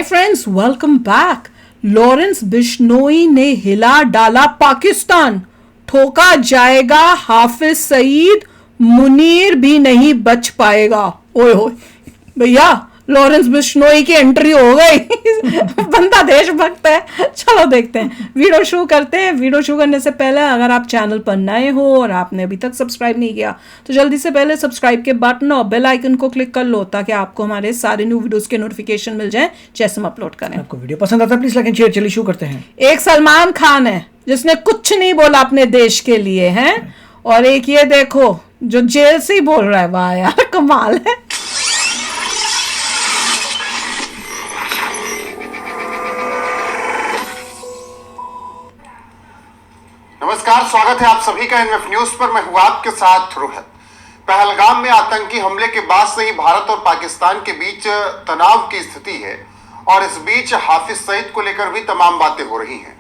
Hi friends, welcome back. Lawrence Bishnoi ने हिला डाला पाकिस्तान, ठोका जाएगा हाफिज सईद, मुनीर भी नहीं बच पाएगा। ओए होए भैया, लॉरेंस बिश्नोई की एंट्री हो गई। बंदा देशभक्त है। चलो देखते हैं, वीडियो शुरू करते हैं। वीडियो शुरू करने से पहले अगर आप चैनल पर नए हो और आपने अभी तक सब्सक्राइब नहीं किया तो जल्दी से पहले सब्सक्राइब के बटन और बेल आइकन को क्लिक कर लो ताकि आपको हमारे सारे न्यू वीडियोस के नोटिफिकेशन मिल जाए जैसे हम अपलोड करें। आपको वीडियो पसंद आता है प्लीज लाइक एंड शेयर। चलिए शुरू करते हैं। एक सलमान खान है जिसने कुछ नहीं बोला अपने देश के लिए है, और एक ये देखो जो जेल से ही बोल रहा है। वाह यार, कमाल है। नमस्कार, स्वागत है आप सभी का एनएफ न्यूज पर। मैं हूं आपके साथ रोहित। पहलगाम में आतंकी हमले के बाद से ही भारत और पाकिस्तान के बीच तनाव की स्थिति है, और इस बीच हाफिज सईद को लेकर भी तमाम बातें हो रही हैं।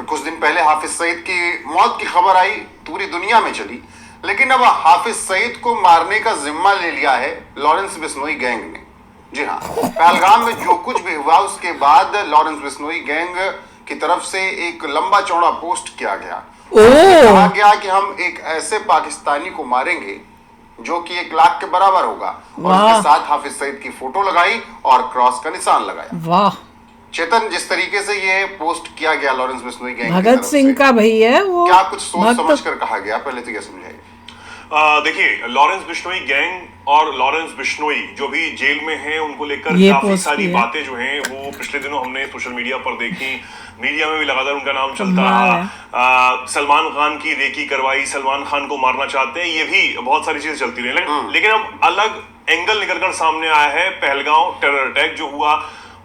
कुछ दिन पहले हाफिज सईद की मौत की खबर आई, पूरी दुनिया में चली, लेकिन अब हाफिज सईद को मारने का जिम्मा ले लिया है लॉरेंस बिश्नोई गैंग ने। जी हाँ, पहलगाम में जो कुछ भी हुआ उसके बाद लॉरेंस बिश्नोई गैंग की तरफ से एक लंबा चौड़ा पोस्ट किया गया। कहा गया कि हम एक ऐसे पाकिस्तानी को मारेंगे जो कि 1 लाख के बराबर होगा, और उसके साथ हाफिज सईद की फोटो लगाई और क्रॉस का निशान लगाया। वाह चेतन, जिस तरीके से ये पोस्ट किया गया लॉरेंस बिश्नोई गैंग भगत सिंह का भाई है वो, क्या कुछ सोच समझ कर कहा गया? पहले तो ये समझाइए। देखिए, लॉरेंस बिश्नोई गैंग और लॉरेंस बिश्नोई जो भी जेल में हैं उनको लेकर काफी सारी बातें जो हैं वो पिछले दिनों हमने सोशल मीडिया पर देखी। मीडिया में भी लगातार उनका नाम चलता रहा। सलमान खान की रेकी करवाई, सलमान खान को मारना चाहते हैं, ये भी बहुत सारी चीजें चलती रही। लेकिन अब अलग एंगल निकलकर सामने आया है। पहलगाम टेरर अटैक जो हुआ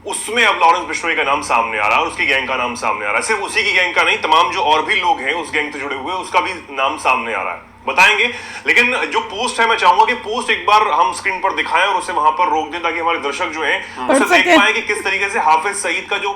उसमें अब लॉरेंस बिश्नोई का नाम सामने आ रहा है और उसकी गैंग का नाम सामने आ रहा है। सिर्फ उसी की गैंग का नहीं, तमाम जो और भी लोग हैं उस गैंग से जुड़े हुए उसका भी नाम सामने आ रहा है, बताएंगे। लेकिन जो पोस्ट है, मैं चाहूंगा कि पोस्ट एक बार हम स्क्रीन पर दिखाएं और उसे वहां पर रोक दें ताकि हमारे दर्शक जो हैं उसे देख पाए कि किस तरीके से हाफिज सईद का जो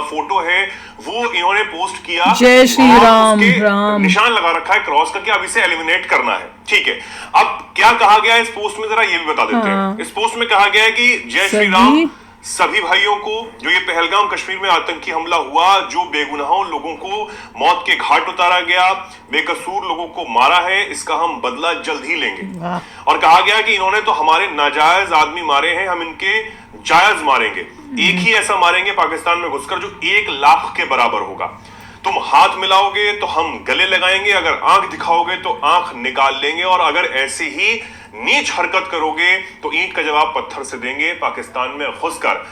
फोटो है वो इन्होंने पोस्ट किया। जय श्री राम, राम निशान लगा रखा है क्रॉस का कि अब इसे एलिमिनेट करना है। ठीक है, अब क्या कहा गया है इस पोस्ट में, जरा ये भी बता देते हैं। इस पोस्ट में कहा गया है कि जय श्री राम सभी भाइयों को, जो ये पहलगाम कश्मीर में आतंकी हमला हुआ, जो बेगुनाहों लोगों को मौत के घाट उतारा गया, बेकसूर लोगों को मारा है, इसका हम बदला जल्द ही लेंगे। और कहा गया कि इन्होंने तो हमारे नाजायज आदमी मारे हैं, हम इनके जायज मारेंगे। एक ही ऐसा मारेंगे पाकिस्तान में घुसकर जो 1 लाख के बराबर होगा। तुम हाथ मिलाओगे तो हम गले लगाएंगे, अगर आंख दिखाओगे तो आंख निकाल लेंगे, और अगर ऐसे ही नीच हरकत करोगे तो ईंट का जवाब पत्थर से देंगे। पाकिस्तान में घुसकर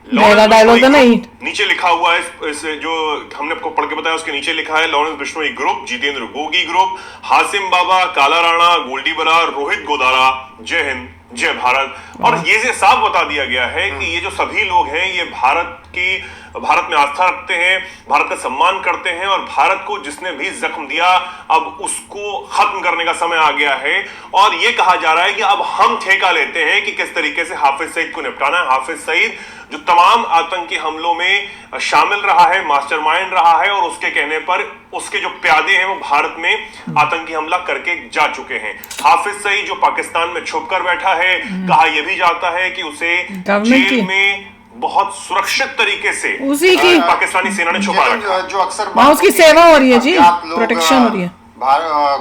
डायलॉग है, नीचे लिखा हुआ है, इस जो हमने आपको पढ़ के बताया उसके नीचे लिखा है Lawrence Bishnoi group, Jitendra Gogi group, Hashim Baba, Kala Rana, Goldy Brar, Rohit Godara, जय हिंद जय भारत। और ये से साफ बता दिया गया है कि ये जो सभी लोग हैं ये भारत में आस्था रखते हैं, भारत का सम्मान करते हैं, और भारत को जिसने भी जख्म दिया अब उसको खत्म करने का समय आ गया है। और ये कहा जा रहा है कि अब हम ठेका लेते हैं कि किस तरीके से हाफिज सईद को निपटाना है। हाफिज सईद जो तमाम आतंकी हमलों में शामिल रहा है, मास्टरमाइंड रहा है, और उसके कहने पर उसके जो प्यादे हैं वो भारत में आतंकी हमला करके जा चुके हैं। हाफिज सईद जो पाकिस्तान में छुपकर बैठा है, कहा यह भी जाता है कि उसे जेल में बहुत सुरक्षित तरीके से उसी की पाकिस्तानी सेना ने छुपा रखा। जो अक्सर उसकी सेवा हो रही है जी, प्रोटेक्शन हो रही है।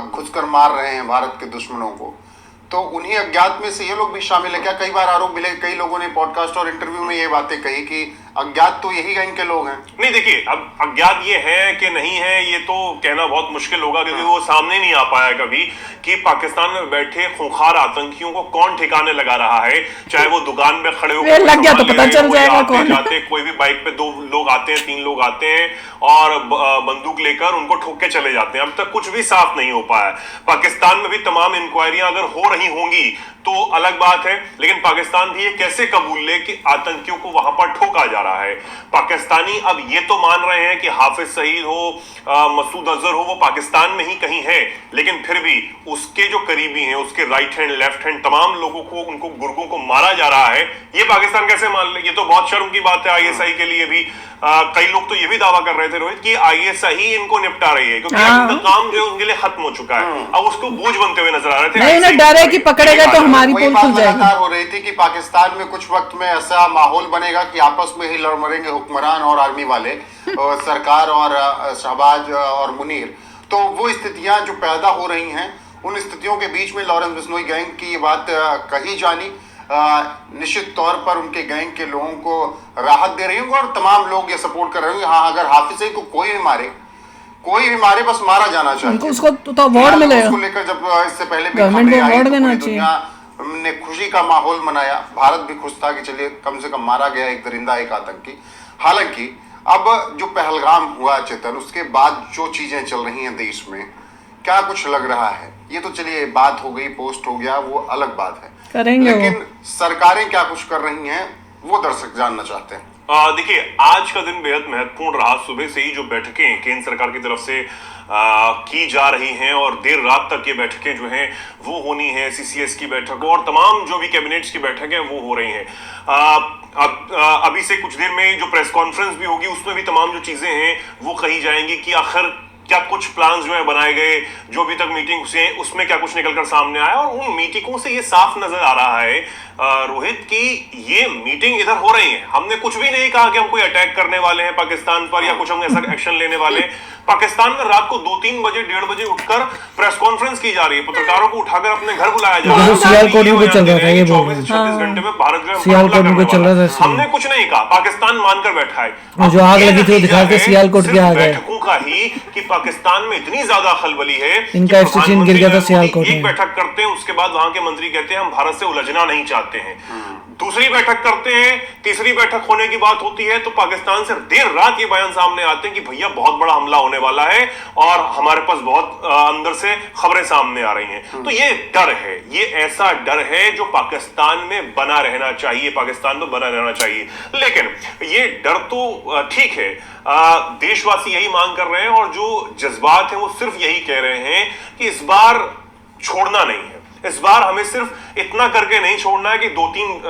घुसकर मार रहे हैं भारत के दुश्मनों को, तो उन्हीं अज्ञात में से ये लोग भी शामिल है क्या? कई बार आरोप मिले, कई लोगों ने पॉडकास्ट और इंटरव्यू में ये बातें कही कि अज्ञात तो यही गैंग के लोग हैं। नहीं, देखिए, अब अज्ञात ये है कि नहीं है ये तो कहना बहुत मुश्किल होगा, क्योंकि वो सामने नहीं आ पाया कभी कि पाकिस्तान में बैठे खूंखार आतंकियों को कौन ठिकाने लगा रहा है। चाहे वो दुकान में खड़े होकर लग गया तो पता चल जाएगा कौन जाते, कोई भी बाइक पे 2 लोग आते हैं, 3 लोग आते हैं और बंदूक लेकर उनको ठोक के चले जाते हैं। अब तक कुछ भी साफ नहीं हो पाया। पाकिस्तान में भी तमाम इंक्वायरियां अगर हो रही होंगी तो अलग बात है, लेकिन पाकिस्तान भी ये कैसे कबूल ले कि आतंकियों को वहां पर ठोका जा रहा है। पाकिस्तानी अब ये तो मान रहे हैं कि हाफिज सईद हो, मसूद अजहर हो, वो पाकिस्तान में ही कहीं है, लेकिन फिर भी उसके जो करीबी हैं, उसके राइट हैंड लेफ्ट हैंड तमाम लोगों को, उनको गुर्गों को मारा जा रहा है। ये पाकिस्तान कैसे मान ले? ये तो बहुत शर्म की बात है आईएसआई के लिए भी। कई लोग तो ये भी दावा कर रहे थे रोहित कि आईएसआई ही इनको निपटा रही है, क्योंकि इनका काम जो उनके लिए खत्म हो चुका है। अब उसको बोझ बनते हुए नजर आ रहे थे। नहीं, उन्हें डर है कि पकड़ेगा तो हमारी पोल खुल जाएगी। हो रही थी कि पाकिस्तान में कुछ वक्त में ऐसा माहौल बनेगा कि आपस में ही लड़ मरेंगे हुक्मरान और आर्मी वाले, सरकार और शहबाज और मुनीर। तो वो स्थितियां जो पैदा हो रही हैं, उन स्थितियों के बीच में लॉरेंस बिश्नोई गैंग की ये बात कही जानी निश्चित तौर पर उनके गैंग के लोगों को राहत दे रही होंगे और तमाम लोग ये सपोर्ट कर रहे होंगे। हाँ, अगर हाफिज सईद को कोई भी मारे बस मारा जाना चाहिए, उसको तो अवार्ड मिलेगा। उसको लेकर जब इससे पहले भी गवर्नमेंट को अवार्ड देना चाहिए। दुनिया ने खुशी का माहौल मनाया, भारत भी खुश था कि चलिए कम से कम मारा गया एक दरिंदा, एक आतंकी। हालांकि अब जो पहलगाम हुआ चेतन, उसके बाद जो चीजें चल रही हैं देश में, क्या कुछ लग रहा है? ये तो चलिए बात हो गई, पोस्ट हो गया, वो अलग बात है, करेंगे लेकिन सरकारें क्या कुछ कर रही हैं वो दर्शक जानना चाहते हैं। देखिए, आज का दिन बेहद महत्वपूर्ण रहा। सुबह से ही जो बैठकें केंद्र सरकार की तरफ से की जा रही हैं और देर रात तक ये बैठकें जो हैं वो होनी है, सीसीएस की बैठक और तमाम जो भी कैबिनेट्स की बैठकें वो हो रही हैं। अभी से कुछ देर में जो प्रेस कॉन्फ्रेंस भी होगी उसमें भी तमाम जो चीजें हैं वो कही जाएंगी कि आखिर क्या कुछ प्लान्स जो है बनाए गए, जो अभी तक मीटिंग से उसमें क्या कुछ निकलकर सामने आया। और उन मीटिंगों से ये साफ नजर आ रहा है रोहित की ये मीटिंग इधर हो रही है। हमने कुछ भी नहीं कहा कि हम कोई अटैक करने वाले हैं पाकिस्तान पर या कुछ हम ऐसा एक्शन लेने वाले हैं। पाकिस्तान में रात को 2-3 बजे 1:30 बजे उठकर प्रेस कॉन्फ्रेंस की जा रही है, पत्रकारों को उठाकर अपने घर बुलाया जा रहा है। सियालकोट में चल रहा था, ये 24-36 घंटे में भारत सियालकोट में चल रहा था। हमने कुछ नहीं कहा, पाकिस्तान मानकर बैठा है। जो आग लगी थी दिखा के सियालकोट के आ गए। बैठकों का ही कि पाकिस्तान में इतनी ज्यादा खलबली है, इनका स्टेशन गिर गया था सियालकोट में। एक बैठक करते हैं, उसके बाद वहां के मंत्री कहते हैं हम भारत से उलझना नहीं चाहते हैं। दूसरी बैठक करते हैं, तीसरी बैठक होने की बात होती है तो पाकिस्तान से देर रात ये बयान सामने आते हैं कि भैया बहुत बड़ा हमला होने वाला है और हमारे पास बहुत अंदर से खबरें सामने आ रही हैं। तो ये डर है, ये ऐसा डर है जो पाकिस्तान में बना रहना चाहिए, पाकिस्तान में बना रहना चाहिए। लेकिन ये डर तो ठीक है, देशवासी यही मांग कर रहे हैं और जो जज्बात हैं वो सिर्फ यही कह रहे हैं कि इस बार छोड़ना नहीं है, इस बार हमें सिर्फ इतना करके नहीं छोड़ना है कि 2-3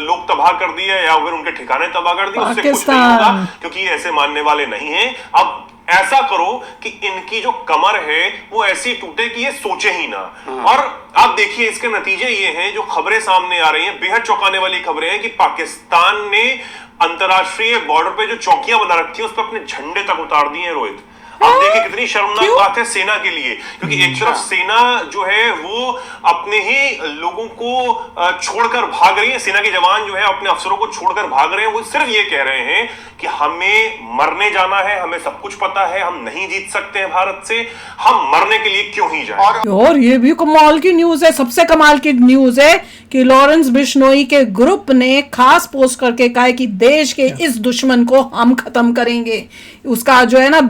लोग तबाह कर दिए या फिर उनके ठिकाने तबाह कर दिए, उससे कुछ नहीं होगा क्योंकि ये ऐसे मानने वाले नहीं हैं। अब ऐसा करो कि इनकी जो कमर है वो ऐसी टूटे कि ये सोचे ही ना। और आप देखिए इसके नतीजे ये हैं, जो खबरें सामने आ रही हैं बेहद चौंकाने वाली खबरें हैं कि पाकिस्तान ने अंतरराष्ट्रीय बॉर्डर पे जो चौकियां बना रखी हैं उस पर अपने झंडे तक उतार दिए हैं। रोहित, आप देखिए कितनी शर्मनाक बात है सेना के लिए, क्योंकि एक तरफ सेना जो है वो अपने ही लोगों को छोड़कर भाग रही है, सेना के जवान जो है अपने अफसरों को छोड़कर भाग रहे हैं। वो सिर्फ ये कह रहे हैं कि हमें मरने जाना है, हमें सब कुछ पता है, हम नहीं जीत सकते हैं भारत से, हम मरने के लिए क्यों ही जाएं। और ये भी कमाल की न्यूज है, सबसे कमाल की न्यूज है कि लॉरेंस बिश्नोई के ग्रुप ने खास पोस्ट करके कहा है कि देश के इस दुश्मन को हम खत्म करेंगे, उसका जो है ना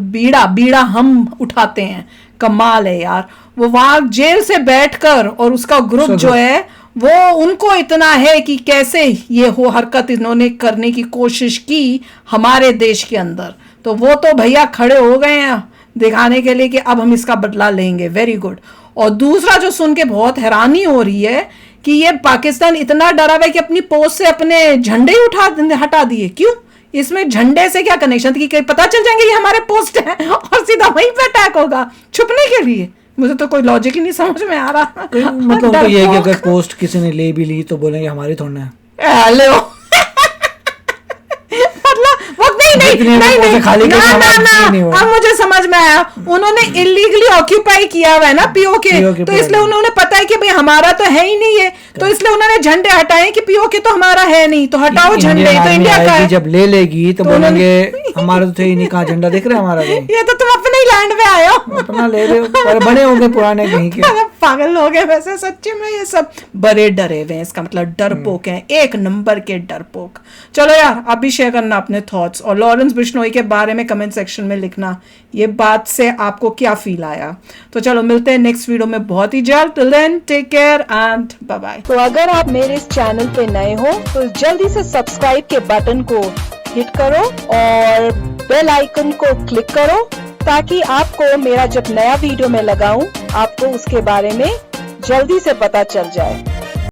बीड़ा हम उठाते हैं। कमाल है यार, वो वहां जेल से बैठकर और उसका ग्रुप जो है वो उनको इतना है कि कैसे ये हो हरकत इन्होंने करने की कोशिश की हमारे देश के अंदर, तो वो तो भैया खड़े हो गए हैं दिखाने के लिए कि अब हम इसका बदला लेंगे। Very good. और दूसरा जो सुन के बहुत हैरानी हो रही है कि ये पाकिस्तान इतना डरा हुआ है कि अपनी पोस्ट से अपने झंडे ही हटा दिए। क्यों? इसमें झंडे से क्या कनेक्शन थी कि पता चल जाएंगे ये हमारे पोस्ट है और सीधा वहीं पे अटैक होगा छुपने के लिए? मुझे तो कोई लॉजिक ही नहीं समझ में आ रहा। मतलब तो ये है कि अगर पोस्ट किसी ने ले भी ली तो बोलेंगे हमारी थोड़ी है। हेलो नहीं, अब मुझे समझ में आया, उन्होंने इलीगली ऑक्यूपाई किया हुआ है ना पीओके, तो इसलिए उन्होंने पता है कि भाई हमारा तो है ही नहीं है, तो इसलिए उन्होंने झंडे हटाए कि पीओके तो हमारा है नहीं, तो हटाओ झंडे, तो इंडिया का है। जब ले लेगी तो बोलेंगे हमारा तो थे ही नहीं, कहाँ झंडा दिख रहा है हमारा? ये तो तुम अपने ही लैंड में आए हो, अपना ले रहे हो, बने होंगे पुराने कहीं के। पागल हो गए वैसे सच्ची में, ये सब बड़े डरे हुए हैं, इसका मतलब डरपोक हैं, एक नंबर के डरपोक। चलो यार, आप भी शेयर करना अपने थॉट्स और लॉरेंस बिश्नोई के बारे में कमेंट सेक्शन में लिखना ये बात से आपको क्या फील आया। तो चलो मिलते हैं नेक्स्ट वीडियो में बहुत ही जल्द। Till then take care and bye bye. तो अगर आप मेरे इस चैनल पे नए हो तो जल्दी से सब्सक्राइब के बटन को हिट करो और बेल आइकन को क्लिक करो ताकि आपको मेरा जब नया वीडियो मैं लगाऊं आपको उसके बारे में जल्दी से पता चल जाए।